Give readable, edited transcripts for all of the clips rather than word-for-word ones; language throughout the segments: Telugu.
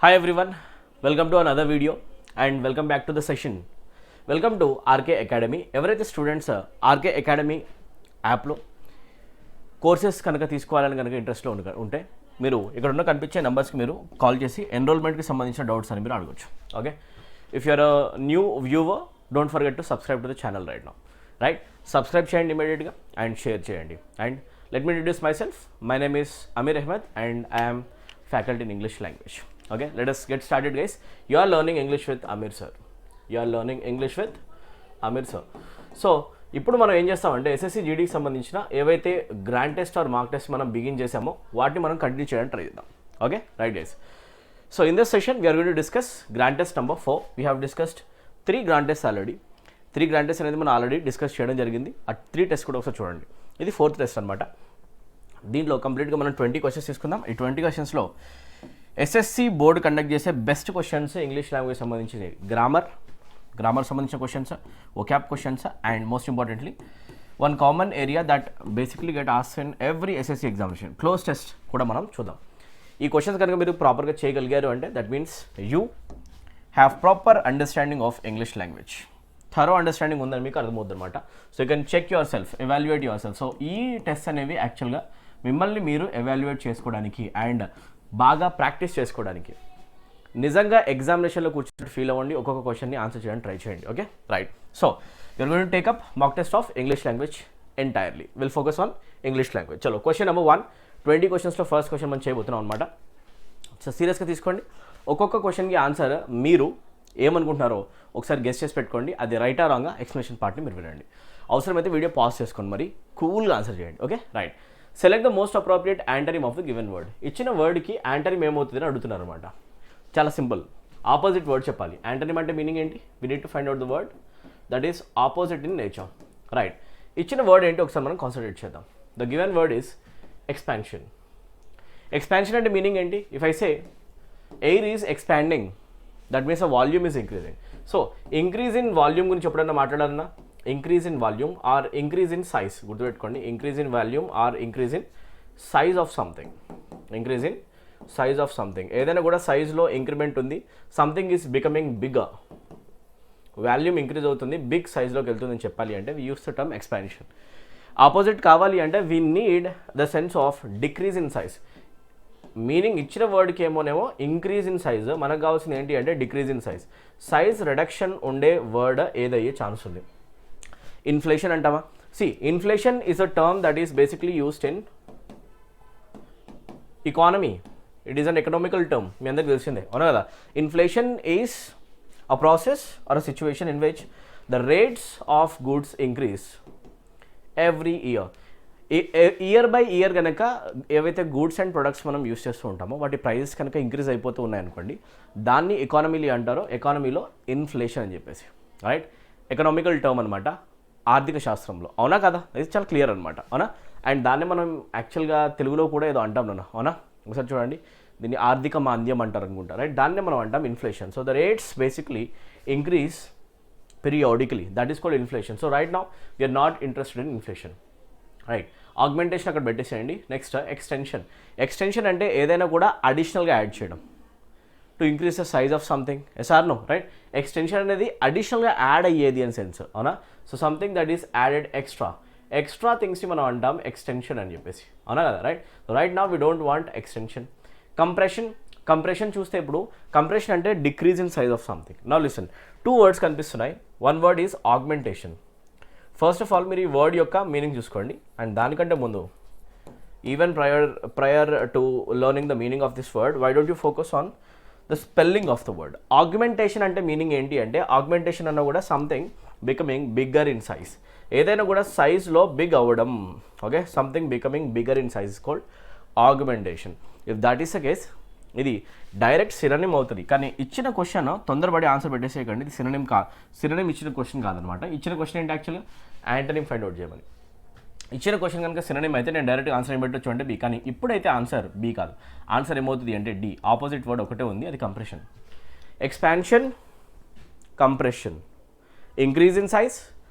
Hi everyone, welcome to another video and welcome back to the session. Welcome to RK Academy. ఎవరైతే స్టూడెంట్స్ RK Academy యాప్లో కోర్సెస్ కనుక తీసుకోవాలని కనుక ఇంట్రెస్ట్లో ఉంటే మీరు ఇక్కడ ఉన్న కనిపించే నెంబర్స్కి మీరు కాల్ చేసి ఎన్రోల్మెంట్కి సంబంధించిన డౌట్స్ అని మీరు అడగచ్చు. Okay, if you're a new viewer don't forget to subscribe to the channel right now. Right, subscribe చేయండి ఇమీడియట్గా అండ్ షేర్ చేయండి. And let me introduce myself. My name is Amir Ahmed and I am faculty in English language. Okay, let us get started guys. You are learning English with Amir sir. You are learning English with Amir sir. So ఇప్పుడు మనం ఏం చేస్తామంటే ఎస్ఎస్సి జీడీకి సంబంధించిన ఏవైతే grand test or mock test మనం బిగిన్ చేసామో వాటిని మనం కంటిన్యూ చేయడానికి ట్రై చేద్దాం. Okay right guys. So in this session we're going to discuss grand test number 4. We have discussed 3 grand test already. 3 grand test అనేది మనం ఆల్రెడీ డిస్కస్ చేయడం జరిగింది. ఆ 3 టెస్ట్ కూడా ఒకసారి చూడండి. ఇది 4th టెస్ట్ అనమాట. దీంట్లో కంప్లీట్గా మనం 20 క్వశ్చన్స్ తీసుకుందాం. ఈ 20 క్వశ్చన్స్లో ఎస్ఎస్సి బోర్డు కండక్ట్ చేసే బెస్ట్ క్వశ్చన్స్ ఇంగ్లీష్ లాంగ్వేజ్ సంబంధించి గ్రామర్ సంబంధించిన questions, vocab questions and most importantly one common area that basically get asked in every SSC examination, cloze test కూడా మనం చూద్దాం. ఈ క్వశ్చన్స్ కనుక మీరు ప్రాపర్గా చేయగలిగారు అంటే that means you have proper understanding of English language. Thorough understanding ఉందని మీకు అర్థమవుతుంది అనమాట. So you can check yourself, evaluate yourself. So ఈ టెస్ట్ అనేవి యాక్చువల్గా మిమ్మల్ని మీరు ఎవాల్యుయేట్ చేసుకోవడానికి అండ్ బాగా ప్రాక్టీస్ చేసుకోవడానికి, నిజంగా ఎగ్జామినేషన్లో కూర్చొని ఫీల్ అవ్వండి, ఒక్కొక్క క్వశ్చన్ని ఆన్సర్ చేయడానికి ట్రై చేయండి. Okay right. So you're going to take up mock test of English language entirely. Will focus on English language. చలో క్వశ్చన్ నెంబర్ 1. 20 క్వశ్చన్స్లో ఫస్ట్ క్వశ్చన్ మనం చేయబోతున్నాం అనమాట. సో సీరియస్గా తీసుకోండి. ఒక్కొక్క క్వశ్చన్కి ఆన్సర్ మీరు ఏమనుకుంటున్నారో ఒకసారి గెస్ చేసి పెట్టుకోండి. అది రైటా రాంగా ఎక్స్ప్లెనేషన్ పార్ట్ని మీరు వినండి. అవసరమైతే వీడియో పాజ్ చేసుకోండి, మరి కూల్గా ఆన్సర్ చేయండి. Okay right. Select the most appropriate antonym of the given word. ఇచ్చిన వర్డ్కి యాంటనిమ్ ఏమవుతుందని అడుగుతున్నారు అనమాట. చాలా సింపుల్, ఆపోజిట్ వర్డ్ చెప్పాలి. యాంటనిమ్ అంటే మీనింగ్ ఏంటి? We need to find out the word that is opposite in nature. Right, ఇచ్చిన వర్డ్ ఏంటి ఒకసారి మనం కాన్సన్ట్రేట్ చేద్దాం. The given word is expansion. Expansion అంటే మీనింగ్ ఏంటి? If I say air is expanding, that means a volume is increasing. So increase in volume గురించి ఎప్పుడన్నా మాట్లాడాలన్నా, increase in volume or increase in size, గుర్తుపెట్టుకోండి. Increase in volume or increase in size of something. Increase in size of something, ఏదైనా కూడా సైజ్లో ఇంక్రిమెంట్ ఉంది, something is becoming bigger, volume increase అవుతుంది, బిగ్ సైజ్లోకి వెళ్తుందని చెప్పాలి అంటే we use the term expansion. Opposite కావాలి అంటే we need the sense of decrease in size. Meaning ఇచ్చిన వర్డ్కి ఏమోనేమో ఇంక్రీజ్ ఇన్ సైజ్, మనకు కావాల్సింది ఏంటి అంటే decrease in size. Size reduction ఉండే వర్డ్ ఏదయ్యే ఛాన్స్ ఉంది? ఇన్ఫ్లేషన్ అంటామా? See, inflation is a term that is basically used in economy. It is an economical term. మీ అందరికి తెలిసిందే, అవునా కదా? Inflation is a process or a situation in which the rates of goods increase every year. Year by year కనుక ఏవైతే గూడ్స్ అండ్ ప్రొడక్ట్స్ మనం యూస్ చేస్తూ ఉంటామో వాటి ప్రైజెస్ కనుక ఇంక్రీజ్ అయిపోతూ ఉన్నాయనుకోండి, దాన్ని ఎకానమీలో అంటారో, ఎకానమీలో ఇన్ఫ్లేషన్ అని చెప్పేసి. రైట్, ఎకనామికల్ టర్మ్ అనమాట ఆర్థిక శాస్త్రంలో, అవునా కదా? ఇది చాలా క్లియర్ అనమాట, అవునా? అండ్ దాన్ని మనం యాక్చువల్గా తెలుగులో కూడా ఏదో అంటాం నాన్న, అవునా? ఒకసారి చూడండి, దీన్ని ఆర్థిక మాంద్యం అంటారు అనుకుంటా. రైట్, దాన్నే మనం అంటాం inflation. So the rates basically increase periodically, that is called inflation. So right now we're not interested in inflation. Right, augmentation అక్కడ పెట్టేసేయండి. Next extension. ఎక్స్టెన్షన్ అంటే ఏదైనా కూడా అడిషనల్గా యాడ్ చేయడం, to increase the size of something. Yes or no? Right, extension అనేది అడిషనల్గా యాడ్ అయ్యేది అని సెన్స్, అవునా? So something that is added extra థింగ్స్ని మనం అంటాం ఎక్స్టెన్షన్ అని చెప్పేసి, అవునా కదా? Right, right now we don't want extension. Compression చూస్తే ఇప్పుడు కంప్రెషన్ అంటే decrease in size of something. Now listen, 2 words కనిపిస్తున్నాయి. One word is augmentation. First of all మీరు ఈ వర్డ్ యొక్క మీనింగ్ చూసుకోండి. అండ్ దానికంటే ముందు, even prior to learning the meaning of this word, why don't you focus on the spelling of the word. Augmentation అంటే మీనింగ్ ఏంటి అంటే, ఆగ్మెంటేషన్ అన్న కూడా something becoming bigger in size, ఏదైనా కూడా సైజ్లో బిగ్ అవ్వడం. Okay, something becoming bigger in size called augmentation. If that is the case, ఇది డైరెక్ట్ సినోనిమ్ అవుతుంది. కానీ ఇచ్చిన క్వశ్చన్ తొందరపడి ఆన్సర్ పెట్టేసేయకండి, ఇది సినోనిమ్ ఇచ్చిన క్వశ్చన్ కాదనమాట. ఇచ్చిన క్వశ్చన్ ఏంటి యాక్చువల్గా? యాంటనిమ్ ఫైండ్ అవుట్ చేయమని. ఇచ్చిన క్వశ్చన్ కనుక సినోనిమ్ అయితే నేను డైరెక్ట్గా ఆన్సర్ ఏం పెట్టొచ్చు అంటే బి, కానీ ఇప్పుడైతే ఆన్సర్ బి కాదు. ఆన్సర్ ఏమవుతుంది అంటే డి. ఆపోజిట్ వర్డ్ ఒకటే ఉంది, అది compression. Expansion, compression, increase in size,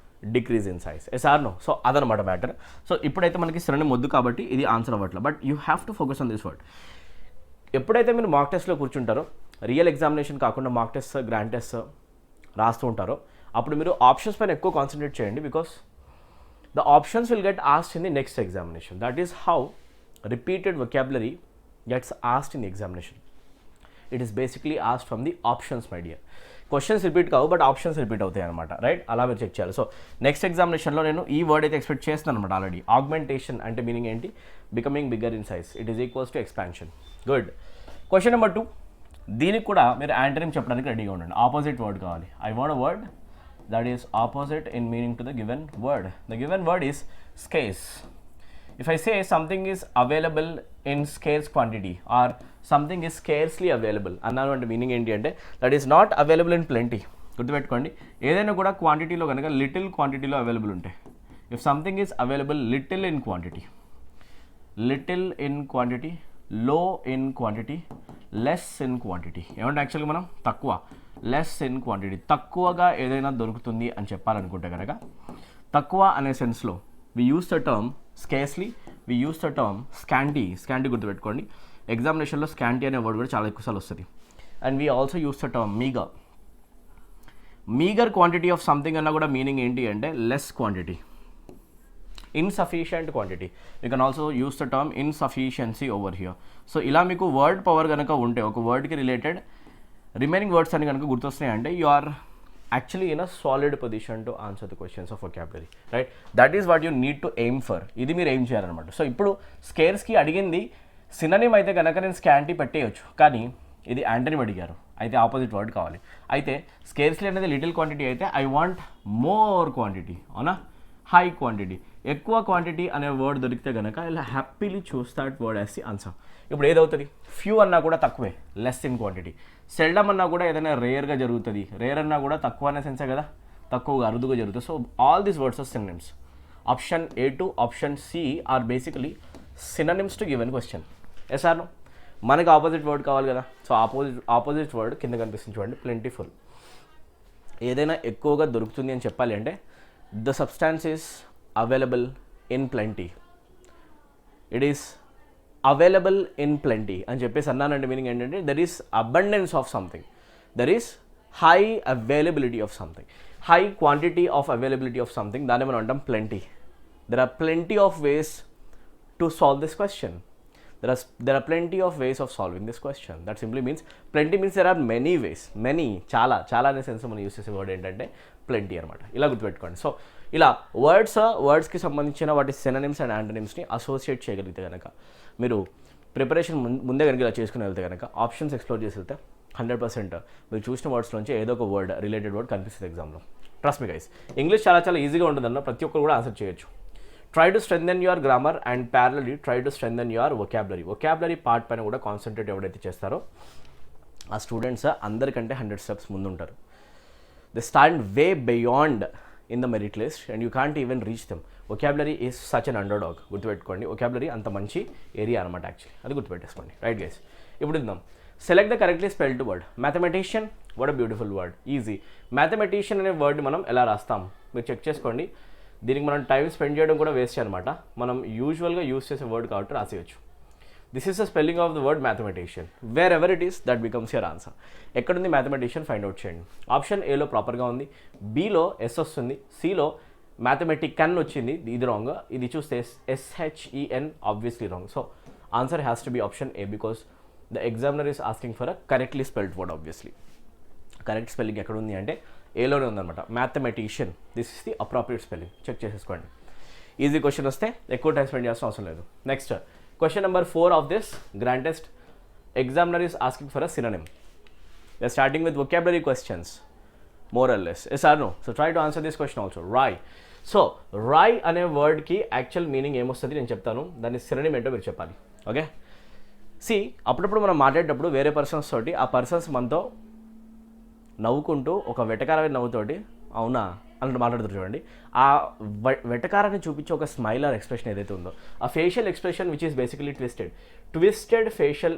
decrease in size. Yes or no? So అదనమాట మ్యాటర్. సో ఇప్పుడైతే మనకి సినోనిమ్ వద్దు కాబట్టి ఇది ఆన్సర్ అవ్వట్లేదు. But you have to focus on this word. ఎప్పుడైతే మీరు మాక్ టెస్ట్లో కూర్చుంటారో రియల్ ఎగ్జామినేషన్ కాకుండా మార్క్ టెస్ట్ గ్రాండ్ టెస్ట్ రాస్తూ ఉంటారో అప్పుడు మీరు ఆప్షన్స్ పైన ఎక్కువ కాన్సన్ట్రేట్ చేయండి, because the options will get asked in the next examination. That is how repeated vocabulary gets asked in the examination. It is basically asked from the options my dear. Questions repeat కావు, బట్ ఆప్షన్స్ రిపీట్ అవుతాయి అనమాట, రైట్? అలా మీరు చెక్ చేయాలి. సో నెక్స్ట్ ఎగ్జామినేషన్లో నేను ఈ వర్డ్ అయితే ఎక్స్పెక్ట్ చేస్తున్నాను అనమాట ఆల్రెడీ. ఆగ్మెంటేషన్ అంటే మీనింగ్ ఏంటి? Becoming bigger in size. It is equals to expansion. Good. Question number 2. దీనికి కూడా మీరు యాంటనిమ్ చెప్పడానికి రెడీగా ఉండండి. ఆపోజిట్ వర్డ్ కావాలి. I want a word that is opposite in meaning to the given word. The given word is scarce. If I say something is available in scarce quantity or something is scarcely available, అన్నాను అంటే మీనింగ్ ఏంటి అంటే that is not available in plenty. గుర్తుపెట్టుకోండి, ఏదైనా కూడా క్వాంటిటీలో కనుక లిటిల్ క్వాంటిటీలో అవైలబుల్ ఉంటాయి. If something is available little in quantity, low in quantity, less in quantity. ఏమంటే యాక్చువల్గా మనం తక్కువ, లెస్ ఇన్ క్వాంటిటీ, తక్కువగా ఏదైనా దొరుకుతుంది అని చెప్పాలనుకుంటే కనుక తక్కువ అనే సెన్స్లో we use the term scarcely, we use the term scanty. Scanty గుర్తుపెట్టుకోండి, ఎగ్జామినేషన్లో స్కాంటీ అనే వర్డ్ కూడా చాలా ఎక్కువసార్లు వస్తుంది. And we also use the term meagre. Meagre quantity of something అన్నా కూడా మీనింగ్ ఏంటి అంటే less quantity, insufficient quantity. You can also use the term insufficiency over here. So ఇలా మీకు వర్డ్ పవర్ కనుక ఉంటే, ఒక వర్డ్కి రిలేటెడ్ రిమైనింగ్ వర్డ్స్ అని కనుక గుర్తొస్తున్నాయి అంటే you are actually in a solid position to answer the questions of vocabulary, right? That is what you need to aim for. ఇది మీరు ఎయిమ్ చేయాలన్నమాట. సో ఇప్పుడు స్కేర్స్కి అడిగింది సినోనిమ్ అయితే కనుక నేను స్కాంటీ పెట్టేయచ్చు, కానీ ఇది యాంటనిమ్ అడిగారు, అయితే ఆపోజిట్ వర్డ్ కావాలి. అయితే స్కేర్స్లీ అనేది లిటిల్ క్వాంటిటీ అయితే ఐ వాంట్ మోర్ క్వాంటిటీ, అవునా? హై క్వాంటిటీ, ఎక్కువ క్వాంటిటీ అనే వర్డ్ దొరికితే కనుక ఇలా happily choose that word as the answer. ఇప్పుడు ఏదవుతుంది? ఫ్యూ అన్నా కూడా తక్కువే, లెస్ ఇన్ క్వాంటిటీ. సెల్డమ్ అన్నా కూడా ఏదైనా రేర్గా జరుగుతుంది, రేర్ అన్నా కూడా తక్కువ అనే సెన్సే కదా, తక్కువగా అరుదుగా జరుగుతుంది. So all these words are synonyms. Option A to option C are basically synonyms to given question. Yes or no? మనకి ఆపోజిట్ వర్డ్ కావాలి కదా. సో ఆపోజిట్ వర్డ్ కింద కనిపిస్తుంది చూడండి, ప్లెంటిఫుల్. ఏదైనా ఎక్కువగా దొరుకుతుంది అని చెప్పాలి అంటే the substance is available in plenty, it is available in plenty అని చెప్పేసి అన్నానంటే మీనింగ్ ఏంటంటే there is abundance of something, there is high availability of something, high quantity of availability of something. దాన్ని మనం అంటాం plenty. There are plenty of ways to solve this question. There are plenty of ways of solving this question. That simply means plenty means there are many ways. Many, చాలా అనే సెన్స్ మనం యూస్ చేసే వర్డ్ ఏంటంటే ప్లెంటీ అనమాట. ఇలా గుర్తుపెట్టుకోండి. సో ఇలా వర్డ్స్కి సంబంధించిన వాటి సినోనిమ్స్ అండ్ యాంటోనిమ్స్ని అసోసియేట్ చేయగలిగితే కనుక, మీరు ప్రిపరేషన్ ముందే కనుక ఇలా చేసుకుని వెళ్తే కనుక, ఆప్షన్స్ ఎక్స్ప్లోర్ చేసి వెళ్తే 100% మీరు చూసిన వర్డ్స్ నుంచి ఏదో ఒక వర్డ్, రిలేటెడ్ వర్డ్ కనిపిస్తుంది ఎగ్జామ్లో. ట్రస్ట్ మీ గైస్, ఇంగ్లీష్ చాలా ఈజీగా ఉంటుందన్న ప్రతి ఒక్కరు కూడా ఆన్సర్ చేయొచ్చు. Try to strengthen your grammar and ప్యారలీ try to strengthen your vocabulary part పైన కూడా కాన్సన్ట్రేట్ ఎవరైతే చేస్తారో ఆ స్టూడెంట్స్ అందరికంటే 100 steps ముందు ఉంటారు. They stand way beyond in the merit list and you can't even reach them. Vocabulary is such an under dog. గుర్తుపెట్టుకోండి, వొకాబులరీ అంత మంచి ఏరియా అనమాట యాక్చువల్లీ. అది గుర్తుపెట్టేసుకోండి, రైట్ గైస్? ఇప్పుడు ఇద్దాం. Select the correctly spelled word. Mathematician, what a beautiful word, easy. Mathematician అనే వర్డ్ని మనం ఎలా రాస్తాం మీరు చెక్ చేసుకోండి. దీనికి మనం టైం స్పెండ్ చేయడం కూడా వేస్ట్ అనమాట. మనం యూజువల్గా యూస్ చేసే వర్డ్ కాబట్టి రాసేయచ్చు. This is the spelling of the word mathematician. Wherever it is that becomes your answer. ఎక్కడుంది మ్యాథమెటిషియన్ ఫైండ్ అవుట్ చేయండి. ఆప్షన్ ఏలో ప్రాపర్గా ఉంది, బిలో ఎస్ వస్తుంది, సిలో మ్యాథమెటికన్ వచ్చింది, ఇది రాంగ్. ఇది చూస్తే SHEN obviously wrong. So answer has to be option A because the examiner is asking for a correctly spelled word. Obviously correct spelling ఎక్కడ ఉంది అంటే ఏలోనే ఉందన్నమాట. Mathematician, this is the appropriate spelling. Check చేసేసుకోండి. ఈజీ క్వశ్చన్ వస్తే ఎక్కువ టైం స్పెండ్ చేయాల్సిన అవసరం లేదు. Next question number 4 of this grand test. Examiner is asking for a synonym. They are starting with vocabulary questions more are less. Yes or no? So try to answer this question also. Wry. So wry అనే వర్డ్కి యాక్చువల్ మీనింగ్ ఏమొస్తుంది నేను చెప్తాను, దాని సినోనిమ్ ఏంటో మీరు చెప్పాలి. ఓకే? సి, అప్పుడప్పుడు మనం మాట్లాడేటప్పుడు వేరే పర్సన్స్ తోటి ఆ పర్సన్స్ మనతో నవ్వుకుంటూ ఒక వెటకారమైన నవ్వుతోటి అవునా అన్నట్టు మాట్లాడుతారు చూడండి. ఆ వెటకారాన్ని చూపించే ఒక స్మైల్ ఆర్ ఎక్స్ప్రెషన్ ఏదైతే ఉందో ఆ facial expression which is basically twisted facial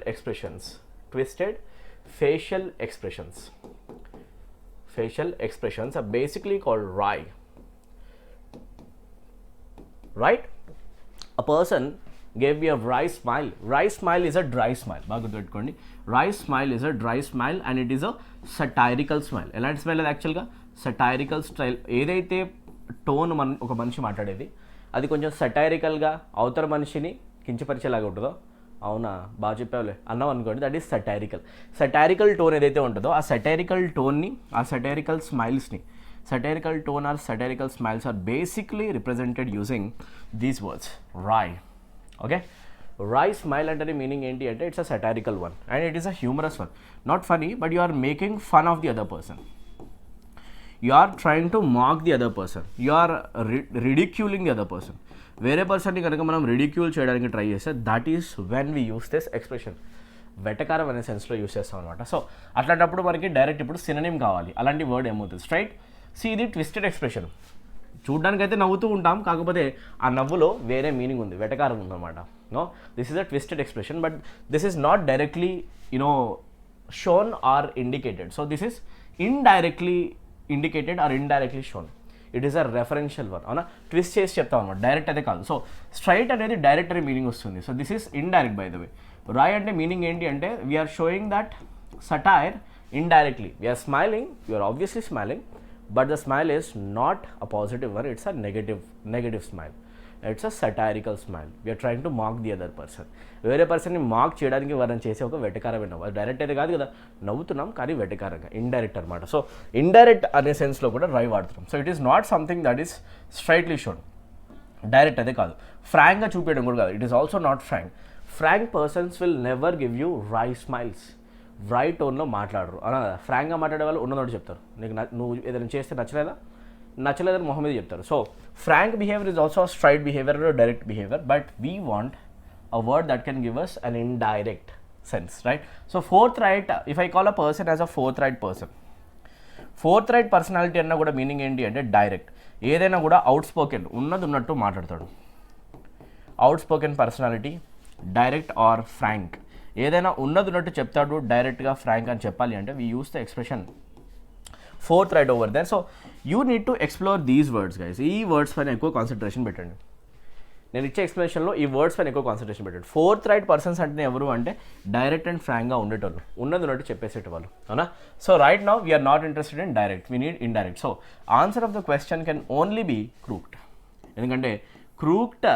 expressions are basically called wry. Right? A person gave me a wry smile. Wry smile is a dry smile. బాగా గుర్తుపెట్టుకోండి. Wry smile is a dry smile and it is a satirical smile. ఎలాంటి స్మైల్ అది యాక్చువల్గా satirical స్టైల్. ఏదైతే టోన్ ఒక మనిషి మాట్లాడేది అది కొంచెం సటైరికల్గా అవతల మనిషిని కించపరిచేలాగా ఉంటుందో, అవునా బాగా చెప్పావులే అన్నాం అనుకోండి, దట్ ఈస్ సటైరికల్ టోన్ ఏదైతే ఉంటుందో ఆ సటైరికల్ టోన్ని, ఆ satirical స్మైల్స్ని, satirical tone or satirical smiles are basically represented using these words, wry. Okay, wry smile అంటే మీనింగ్ ఏంటి అంటే it's a satirical one and it is a humorous one, not funny but you are making fun of the other person, you are trying to mock the other person, you are ridiculing the other person. వేరే పర్సన్ని కనుక మనం రిడిక్యూల్ చేయడానికి ట్రై చేస్తే that is when we use this expression. వెటకారం అనే సెన్స్లో యూస్ చేస్తాం అనమాట. సో అట్లాంటప్పుడు మనకి డైరెక్ట్ ఇప్పుడు సినోనిమ్ కావాలి. అలాంటి వర్డ్ ఏమవుతుంది, స్ట్రైట్. సి ఇది ట్విస్టెడ్ ఎక్స్ప్రెషన్. చూడ్డానికైతే నవ్వుతూ ఉంటాం, కాకపోతే ఆ నవ్వులో వేరే మీనింగ్ ఉంది, వెటకారం ఉందన్నమాట. No, this is a twisted expression but this is not directly shown or indicated. So this is indirectly indicated or indirectly shown. It is a referential one. అవునా, ట్విస్ట్ చేసి చెప్తాం అనమాట, డైరెక్ట్ అయితే కాదు. సో స్ట్రైట్ అనేది డైరెక్ట్ అనే మీనింగ్ వస్తుంది. So this is indirect by the way. Wry అంటే మీనింగ్ ఏంటి అంటే we're showing that satire indirectly. We're smiling, you're obviously smiling, but the smile is not a positive one, it's a negative smile, it's a satirical smile. We are trying to mock the other person. వేరే పర్సన్ని మాక్ చేయడానికి మనం చేసే ఒక వెటకారమైన నవ్వు. అది డైరెక్ట్ అయితే కాదు కదా, నవ్వుతున్నాం కానీ వెటకారంగా, ఇండైరెక్ట్ అనమాట. సో ఇండైరెక్ట్ అనే సెన్స్లో కూడా రై వాడుతున్నాం. So it is not something that is straightly shown, direct అయితే కాదు. ఫ్రాంక్గా చూపించడం కూడా కాదు, it is also not frank. Frank persons will never give you wry smiles. Wry టోన్లో మాట్లాడరు అలా. ఫ్రాంక్గా మాట్లాడే వాళ్ళు ఉన్నదోటి చెప్తారు, నీకు నువ్వు ఏదైనా చేస్తే నచ్చలేదని మొహం మీద చెప్తారు. So frank behaviour is also straight behaviour, direct behaviour, but we want a word that can give us an indirect sense, right? So forthright, if I call a person as a forthright person, forthright personality అన్నా కూడా మీనింగ్ ఏంటి అంటే డైరెక్ట్. ఏదైనా కూడా అవుట్ స్పోకెన్, ఉన్నది ఉన్నట్టు మాట్లాడతాడు. Outspoken personality, direct or frank. ఏదైనా ఉన్నది ఉన్నట్టు చెప్తాడు, డైరెక్ట్గా ఫ్రాంక్ అని చెప్పాలి అంటే we use the expression forthright over there. So you need to explore these words guys. ఈ వర్డ్స్ పైన ఎక్కువ కాన్సన్ట్రేషన్ పెట్టండి. నేను ఇచ్చే ఎక్స్ప్లెనేషన్లో ఈ వర్డ్స్ పైన ఎక్కువ కాన్సన్ట్రేషన్ పెట్టండి. ఫోర్త్ రైట్ పర్సన్స్ అంటే ఎవరు అంటే డైరెక్ట్ అండ్ ఫ్రాంక్గా ఉండేటోళ్ళు, ఉన్నది ఉన్నట్టు చెప్పేసేటవాళ్ళు, అవునా? So right now we're not interested in direct, we need indirect. So answer of the question can only be crooked. ఎందుకంటే క్రూక్డ్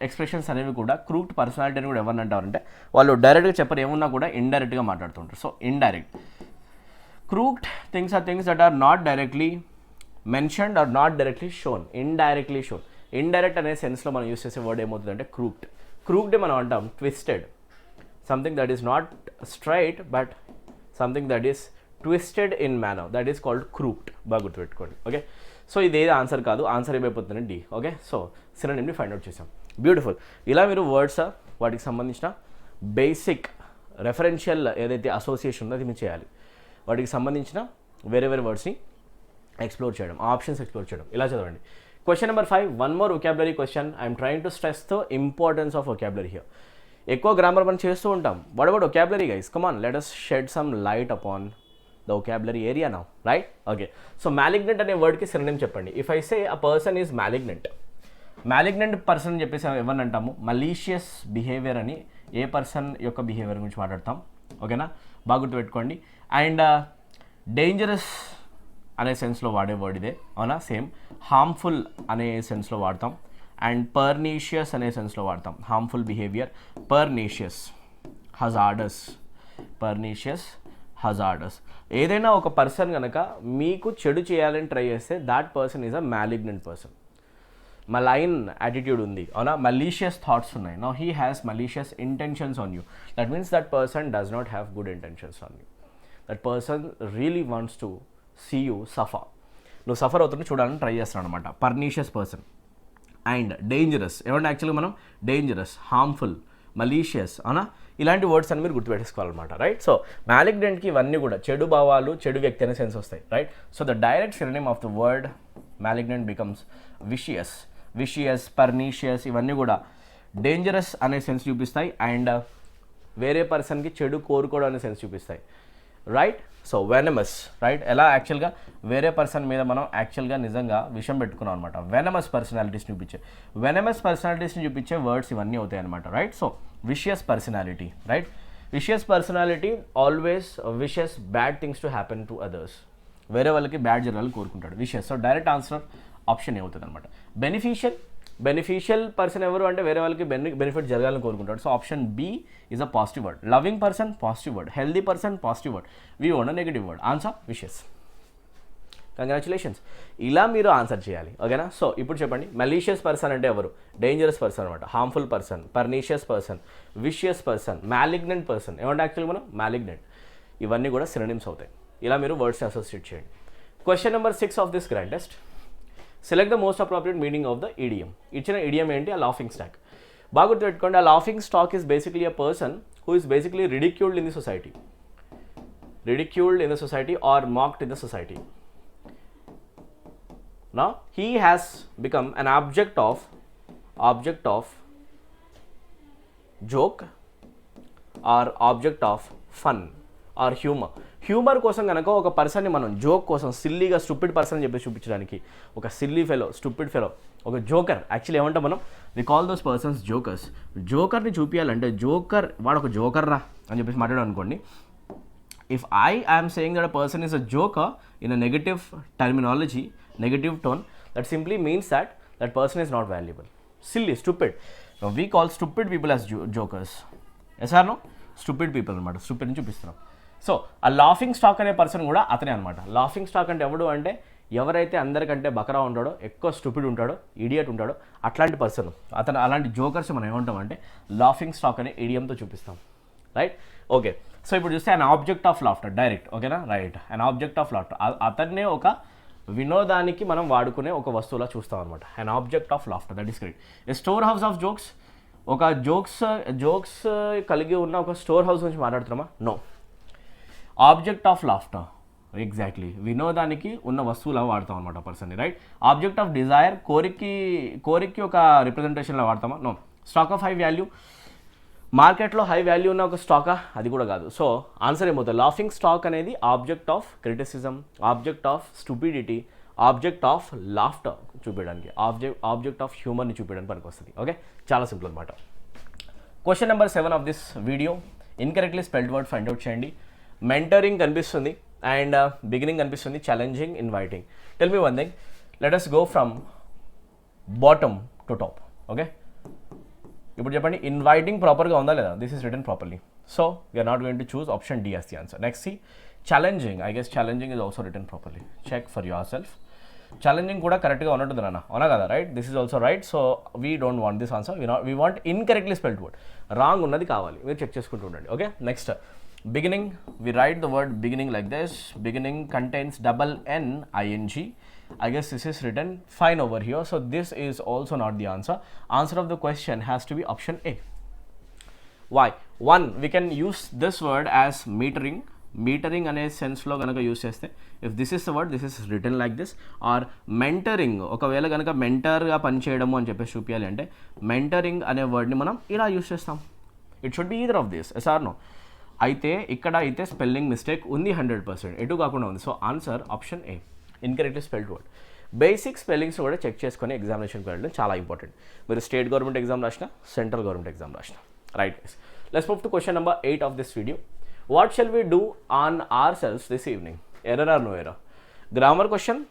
ఎక్స్ప్రెషన్స్ అనేవి కూడా, క్రూక్డ్ పర్సనాలిటీని కూడా ఎవరిని అంటారంటే వాళ్ళు డైరెక్ట్గా చెప్పరు, ఏమున్నా కూడా ఇండైరెక్ట్గా మాట్లాడుతుంటారు. So indirect. Crooked things are things that are not directly mentioned or not directly shown, indirectly shown. Indirect అనే సెన్స్లో మనం యూస్ చేసే వర్డ్ ఏమవుతుందంటే క్రూక్డ్. క్రూక్డ్ మనం అంటాం twisted, something that is not straight but something that is twisted in manner, that is called crooked. బాగా గుర్తుపెట్టుకోండి, ఓకే? సో ఇదేది ఆన్సర్ కాదు, ఆన్సర్ ఏమైపోతుందంటే డి, ఓకే? సో సినోనిమ్ని ఫైండ్ అవుట్ చేసాం. బ్యూటిఫుల్. ఇలా మీరు వర్డ్స్ వాటికి సంబంధించిన బేసిక్ రెఫరెన్షియల్ ఏదైతే అసోసియేషన్ ఉందో అది మీరు చేయాలి. వాటికి సంబంధించిన వేరే వర్డ్స్ని ఎక్స్ప్లోర్ చేయడం, ఆప్షన్స్ ఎక్స్ప్లోర్ చేయడం, ఇలా చదవండి. Question number 5, one more vocabulary question. I'm trying to stress the importance of vocabulary here. ఎక్కువ గ్రామర్ మనం చేస్తూ ఉంటాం. What about vocabulary guys? Come on, let us shed some light upon the vocabulary area now, right? Okay. So malignant అనే వర్డ్కి సినోనిమ్ చెప్పండి. If I say a person is malignant, malignant person అని చెప్పేసి ఎవరిని అంటాము? మలీషియస్ బిహేవియర్ అని ఏ పర్సన్ యొక్క బిహేవియర్ గురించి మాట్లాడతాం, ఓకేనా? బాగా గుర్తుపెట్టుకోండి. అండ్ డేంజరస్ అనే సెన్స్లో వాడే వర్డ్ ఇదే, అవునా? సేమ్. హార్మ్ఫుల్ అనే సెన్స్లో వాడతాం. అండ్ పర్నీషియస్ అనే సెన్స్లో వాడతాం. Harmful behaviour, pernicious, hazardous, pernicious, hazardous. ఏదైనా ఒక పర్సన్ కనుక మీకు చెడు చేయాలని ట్రై చేస్తే that person is a malignant person. Malign attitude ఉంది, అవునా? మలీషియస్ థాట్స్ ఉన్నాయి. Now he has malicious intentions on you. That means that person does not have good intentions on you. That person really wants to see you suffer. నువ్వు సఫర్ అవుతుంటే చూడాలని ట్రై చేస్తున్నాను అనమాట. Pernicious person. అండ్ డేంజరస్, ఏమంటే యాక్చువల్గా మనం డేంజరస్, హార్మ్ఫుల్, మలీషియస్, అవునా? ఇలాంటి వర్డ్స్ అని మీరు గుర్తుపెట్టేసుకోవాలన్నమాట, రైట్? సో మ్యాలిగ్నెంట్కి ఇవన్నీ కూడా చెడు భావాలు, చెడు వ్యక్తి అనే సెన్స్ వస్తాయి, right? So the direct synonym of the word malignant becomes vicious. Vicious, pernicious ఇవన్నీ కూడా డేంజరస్ అనే సెన్స్ చూపిస్తాయి అండ్ వేరే పర్సన్కి చెడు కోరుకోవడం అనే సెన్స్ చూపిస్తాయి, రైట్? So venomous, right? ఎలా యాక్చువల్గా వేరే పర్సన్ మీద మనం యాక్చువల్గా నిజంగా విషం పెట్టుకున్నాం అనమాట. వెనమస్ పర్సనాలిటీస్ని చూపించే వర్డ్స్ ఇవన్నీ అవుతాయి అనమాట, right? So vicious personality, right? Vicious personality always wishes bad things to happen to others. వేరే వాళ్ళకి బ్యాడ్ జరగాలని కోరుకుంటాడు, vicious. So direct answer option అవుతుంది అనమాట. బెనిఫిషియల్ పర్సన్ ఎవరు అంటే వేరే వాళ్ళకి బెనిఫిట్ జరగాలని కోరుకుంటాడు. So option B is a positive word. Loving person positive word, healthy person positive word, we own negative word. Answer vicious. Congratulations. ఇలా మీరు ఆన్సర్ చేయాలి, ఓకేనా? సో ఇప్పుడు చెప్పండి, మలీషియస్ పర్సన్ అంటే ఎవరు? డేంజరస్ పర్సన్ అనమాట, harmful person, pernicious person, vicious person, malignant person. ఏమంటే యాక్చువల్గా మనం మ్యాలిగ్నెంట్. ఇవన్నీ కూడా సినోనిమ్స్ అవుతాయి. ఇలా మీరు వర్డ్స్ని అసోసియేట్ చేయండి. Question number 6 of this grand test. Select the most appropriate meaning of the idiom. ఇచ్చిన ఇడియం ఏంటి? A laughing stock. బాగా గుర్తుపెట్టుకోండి, a laughing stock is basically a person who is basically ridiculed in the society or mocked in the society. Now he has become an object of joke or object of fun or humor. Humour కోసం కనుక ఒక పర్సన్ని మనం జోక్ కోసం సిల్లీగా స్టూపిడ్ పర్సన్ అని చెప్పేసి చూపించడానికి, ఒక సిల్లీ ఫెలో, స్టూపిడ్ ఫెలో, ఒక జోకర్. యాక్చువల్లీ ఏమంటాం మనం? We call those persons jokers. జోకర్ని చూపించాలంటే జోకర్ వాడు ఒక జోకర్ రా అని చెప్పేసి మాట్లాడాడు అనుకోండి. If I am saying that a person is a joker in a negative terminology, negative tone, that simply means that that person is not valuable. Silly, stupid. Now we call stupid people as jokers. Yes or no? Stupid people అనమాట. స్టూపిడ్ ని చూపిస్తున్నాం. సో ఆ లాఫింగ్ స్టాక్ అనే పర్సన్ కూడా అతనే అనమాట. లాఫింగ్ స్టాక్ అంటే ఎవడు అంటే ఎవరైతే అందరికంటే బకరా ఉంటాడో, ఎక్కువ స్టూపిడ్ ఉంటాడో, ఇడియట్ ఉంటాడో అట్లాంటి పర్సన్. అతను అలాంటి జోకర్స్ మనం ఏమంటాం అంటే లాఫింగ్ స్టాక్ అనే ఇడియంతో చూపిస్తాం, రైట్? ఓకే. సో ఇప్పుడు చూస్తే an object of laughter, direct, ఓకేనా? Right. An object of laughter, అతన్నే ఒక వినోదానికి మనం వాడుకునే ఒక వస్తువులా చూస్తాం అనమాట. An object of laughter, that is correct. A store house of jokes, ఒక జోక్స్ కలిగి ఉన్న ఒక స్టోర్ హౌస్ గురించి మాట్లాడుతున్నామా? No. Object of laughter, exactly వినోదానికి ఉన్న వస్తువులా వాడతాం అనమాట పర్సన్ని, రైట్? ఆబ్జెక్ట్ ఆఫ్ డిజైర్, కోరికకి ఒక రిప్రజెంటేషన్లో వాడతామా? No. Stock of high value, మార్కెట్లో హై వాల్యూ ఉన్న ఒక స్టాకా? అది కూడా కాదు. సో ఆన్సర్ ఏమవుతుంది? లాఫింగ్ స్టాక్ అనేది object of criticism, object of stupidity, object of laughter చూపించడానికి, ఆబ్జెక్ట్ ఆఫ్ హ్యూమర్ని చూపించడానికి పనికి వస్తుంది. ఓకే, చాలా సింపుల్ అనమాట. Question number 7 of this video. Incorrectly spelled word find out చేయండి. మెంటరింగ్ కనిపిస్తుంది అండ్ బిగినింగ్ కనిపిస్తుంది, challenging, inviting. Tell me one thing, let us go from bottom to top. Okay, ఇప్పుడు చెప్పండి, ఇన్వైటింగ్ ప్రాపర్గా ఉందా లేదా? This is written properly. So we're not going to choose option D as the answer. Next C challenging. I guess challenging is also written properly. Check for yourself. Challenging కూడా కరెక్ట్గా ఉన్నట్టుంది నాన్న, అవునా కదా? Right, this is also right. So we don't want this answer, we want incorrectly spelled word. Wrong ఉన్నది కావాలి, మీరు చెక్ చేసుకుంటూ ఉండండి. Okay, next beginning. We write the word beginning like this. Beginning contains double N ing. I guess this is written fine over here. So this is also not the answer. Answer of the question has to be option A. Why? One, we can use this word as metering. Metering అనే సెన్స్లో కనుక యూస్ చేస్తే, if this is the word, this is written like this. Or mentoring, ఒకవేళ కనుక మెంటర్గా పనిచేయడము అని చెప్పేసి చూపించాలి అంటే మెంటరింగ్ అనే వర్డ్ని మనం ఇలా యూస్ చేస్తాం. It should be either of this, yes or no? అయితే ఇక్కడ అయితే స్పెల్లింగ్ మిస్టేక్ ఉంది 100%, ఎటు కాకుండా ఉంది. So answer option A, incorrectly spelled word. Basic spellings కూడా చెక్ చేసుకొని ఎగ్జామినేషన్కి వెళ్ళడం చాలా ఇంపార్టెంట్. మీరు స్టేట్ గవర్నమెంట్ ఎగ్జామ్ రాసిన, సెంట్రల్ గవర్నమెంట్ ఎగ్జామ్ రాసిన, right? Let's move to question number 8 of this video. What shall we do on ourselves this evening? Error or no error? Grammar question